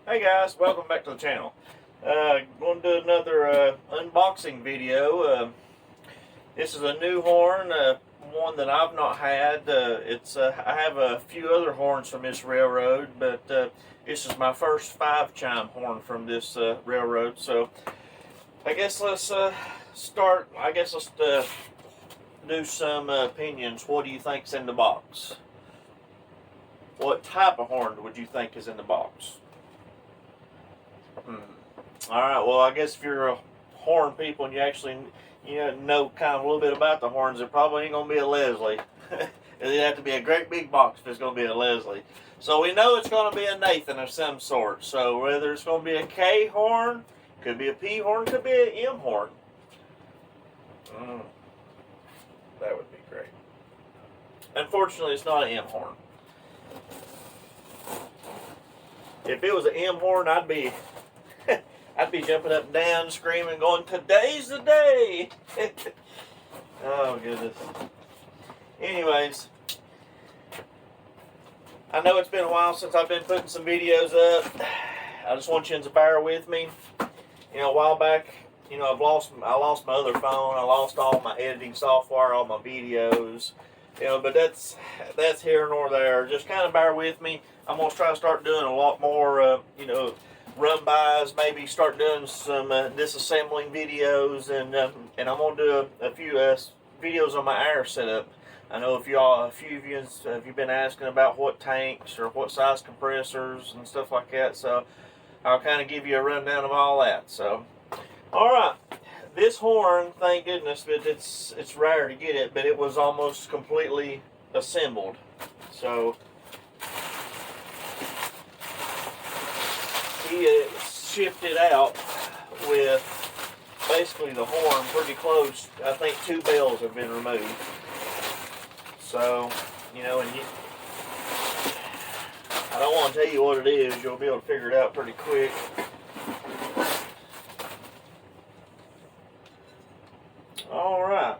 Hey guys, welcome back to the channel. Going to do another unboxing video. This is a new horn, one that I've not had. I have a few other horns from this railroad, but this is my first 5-chime horn from this railroad. So I guess let's start. Let's do some opinions. What do you think's in the box? What type of horn would you think is in the box? Alright, well, I guess if you're a horn people and you actually know kind of a little bit about the horns, it probably ain't going to be a Leslie. It'd have to be a great big box if it's going to be a Leslie. So we know it's going to be a Nathan of some sort. So whether it's going to be a K horn, could be a P horn, could be an M horn. That would be great. Unfortunately, it's not an M horn. If it was an M horn, I'd be jumping up and down, screaming, going, "Today's the day!" Oh, goodness. Anyways, I know it's been a while since I've been putting some videos up. I just want you to bear with me. A while back, I lost my other phone. I lost all my editing software, all my videos. But that's here nor there. Just kind of bear with me. I'm going to try to start doing a lot more, run-bys, maybe start doing some disassembling videos, and I'm going to do a few videos on my air setup. I know a few of you have been asking about what tanks or what size compressors and stuff like that, so I'll kind of give you a rundown of all that. So, alright, this horn, thank goodness, but it's rare to get it, but it was almost completely assembled. So he shipped it out with basically the horn pretty close. I think 2 bells have been removed. So, I don't want to tell you what it is. You'll be able to figure it out pretty quick. All right.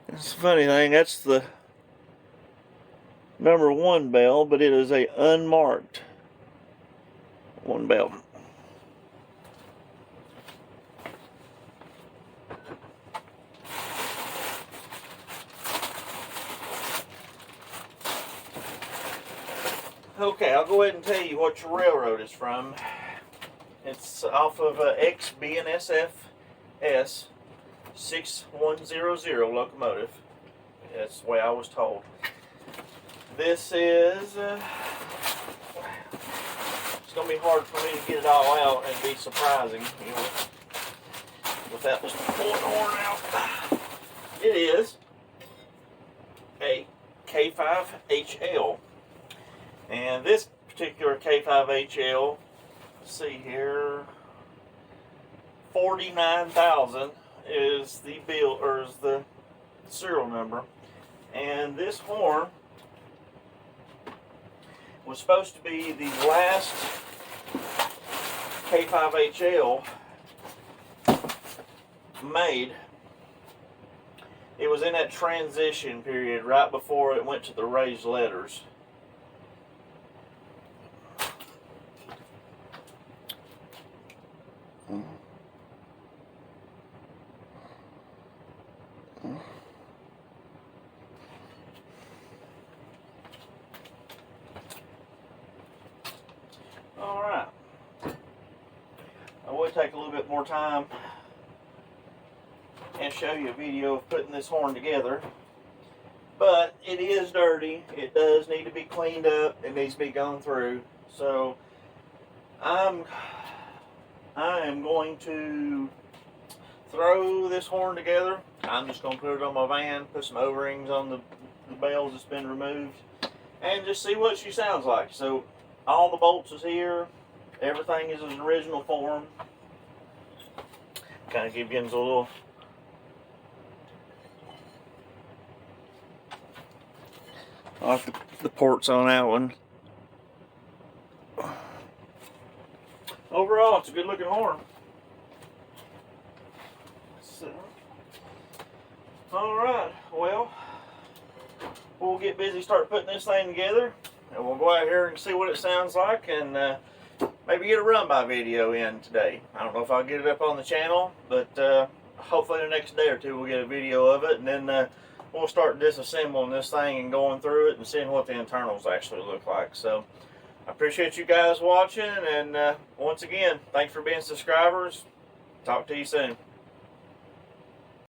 It's a funny thing, that's the number 1 bell, but it is a unmarked 1 bell. Okay, I'll go ahead and tell you what your railroad is from. It's off of XBNSF S 6100 locomotive. That's the way I was told. This is, it's going to be hard for me to get it all out and be surprising, without just pulling the horn out. It is a K5HL. And this particular K5HL, let's see here, 49,000 is the bill, or is the serial number. And this horn was supposed to be the last K5HL made. It was in that transition period right before it went to the raised letters. Alright, I will take a little bit more time and show you a video of putting this horn together, but it is dirty. It does need to be cleaned up. It needs to be gone through. So I am going to throw this horn together. I'm just going to put it on my van, put some O-rings on the bells that's been removed, and just see what she sounds like. So all the bolts is here. Everything is in original form. Kind of give you a little off the ports on that one. Overall, it's a good looking horn. So, Alright, well, we'll get busy start putting this thing together, and we'll go out here and see what it sounds like, and maybe get a run-by video in today. I don't know if I'll get it up on the channel, but hopefully the next day or two we'll get a video of it, and then we'll start disassembling this thing and going through it and seeing what the internals actually look like. So I appreciate you guys watching, and once again, thanks for being subscribers. Talk to you soon.